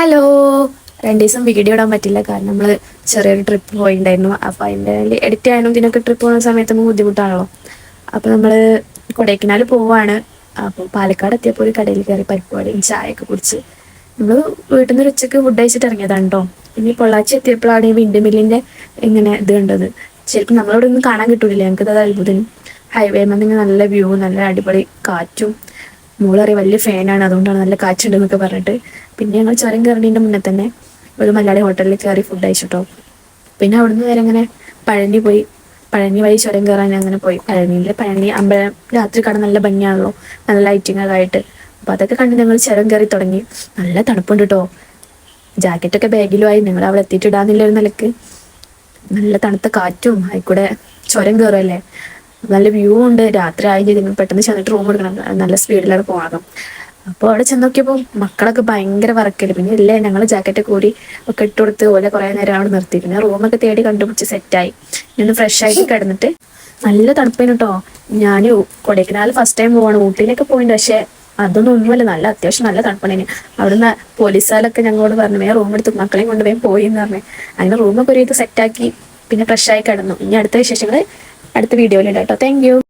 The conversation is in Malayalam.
ഹലോ. 2 ദിവസം വീഡിയോ ഇടാൻ പറ്റില്ല കാരണം നമ്മൾ ചെറിയൊരു ട്രിപ്പ് പോയിട്ടുണ്ടായിരുന്നു. അപ്പോൾ അതിൻ്റെ എഡിറ്റ് ചെയ്യാനും ഇതിനൊക്കെ ട്രിപ്പ് പോകുന്ന സമയത്ത് നമുക്ക് ബുദ്ധിമുട്ടാണല്ലോ. അപ്പോൾ നമ്മൾ കൊടൈക്കനാൽ പോവാണ്. അപ്പോൾ പാലക്കാട് എത്തിയപ്പോൾ ഒരു കടയിൽ കയറി പരിപ്പുവടയും ചായയൊക്കെ കുടിച്ച് നമ്മൾ വീട്ടിൽ നിന്ന് ഉച്ചയ്ക്ക് ഫുഡ് കഴിച്ചിട്ട് ഇറങ്ങിയതാണ് കേട്ടോ. പിന്നെ പൊള്ളാച്ചി എത്തിയപ്പോഴാണ് ഈ വിൻഡ് മില്ലിൻ്റെ ഇങ്ങനെ ഇത് കണ്ടത്. ശരിക്കും നമ്മളവിടെ ഒന്നും കാണാൻ കിട്ടൂലില്ല. ഞങ്ങൾക്ക് അത് അത്ഭുതം. ഹൈവേ മന്നിങ്ങനെ നല്ല വ്യൂ, നല്ല അടിപൊളി കാറ്റും. മോളറിയ വലിയ ഫാനാണ്, അതുകൊണ്ടാണ് നല്ല കാറ്റുണ്ടെന്നൊക്കെ പറഞ്ഞിട്ട്. പിന്നെ ഞങ്ങൾ ചുരം കയറുന്നതിൻ്റെ മുന്നേ തന്നെ ഒരു മലയാളി ഹോട്ടലിൽ കയറി ഫുഡ് കഴിച്ചിട്ടോ. പിന്നെ അവിടുന്ന് നേരെ അങ്ങനെ പഴനി പോയി. പഴനി വഴി ചുരം കയറാൻ അങ്ങനെ പോയി. പഴനി അമ്പലം രാത്രി കാണാൻ നല്ല ഭംഗിയാണല്ലോ, നല്ല ലൈറ്റിംഗ് ഒക്കെ ആയിട്ട്. അപ്പോൾ അതൊക്കെ കണ്ട് ഞങ്ങൾ ചുരം കയറി തുടങ്ങി. നല്ല തണുപ്പുണ്ട് കേട്ടോ. ജാക്കറ്റൊക്കെ ബാഗിലുമായി. ഞങ്ങൾ അവിടെ എത്തിയിട്ടിടാന്നില്ല ഒരു നിലക്ക്. നല്ല തണുത്ത കാറ്റും ആയിക്കൂടെ ചുരം കയറുമല്ലേ, നല്ല വ്യൂ ഉണ്ട്. രാത്രി ആയി ചെയ്ത് പെട്ടെന്ന് ചെന്നിട്ട് റൂം എടുക്കണം, നല്ല സ്പീഡിലാണ് പോകണം. അപ്പോൾ അവിടെ ചെന്ന് നോക്കിയപ്പോൾ മക്കളൊക്കെ ഭയങ്കര വറക്കല്. പിന്നെ ഇല്ലേ, ഞങ്ങൾ ജാക്കറ്റ് കൂടി ഒക്കെ ഇട്ട് കൊടുത്ത് ഓലെ കുറേ നേരം അവിടെ നിർത്തി. പിന്നെ റൂമൊക്കെ തേടി കണ്ടുപിടിച്ച് സെറ്റായി. ഇന്ന് ഫ്രഷ് ആയിട്ട് കിടന്നിട്ട് നല്ല തണുപ്പേനു കേട്ടോ. ഞാൻ കൊടൈക്കനാൽ ഫസ്റ്റ് ടൈം പോവാണ്. ഊട്ടിയിലൊക്കെ പോയിട്ടുണ്ട്, പക്ഷേ അതൊന്നും ഒന്നുമല്ല. നല്ല അത്യാവശ്യം നല്ല തണുപ്പണേന്. അവിടുന്ന് പോലീസുകാരൊക്കെ ഞങ്ങളോട് പറഞ്ഞു വേഗം റൂം എടുത്ത് മക്കളെയും കൊണ്ട് വേഗം പോയി എന്ന് പറഞ്ഞു. അങ്ങനെ റൂമൊക്കെ ഒരു ഇത് സെറ്റാക്കി പിന്നെ ഫ്രഷ് ആയി കിടന്നു. ഇനി അടുത്ത വിശേഷങ്ങൾ അടുത്ത വീഡിയോയിലുണ്ട് കേട്ടോ. Thank you.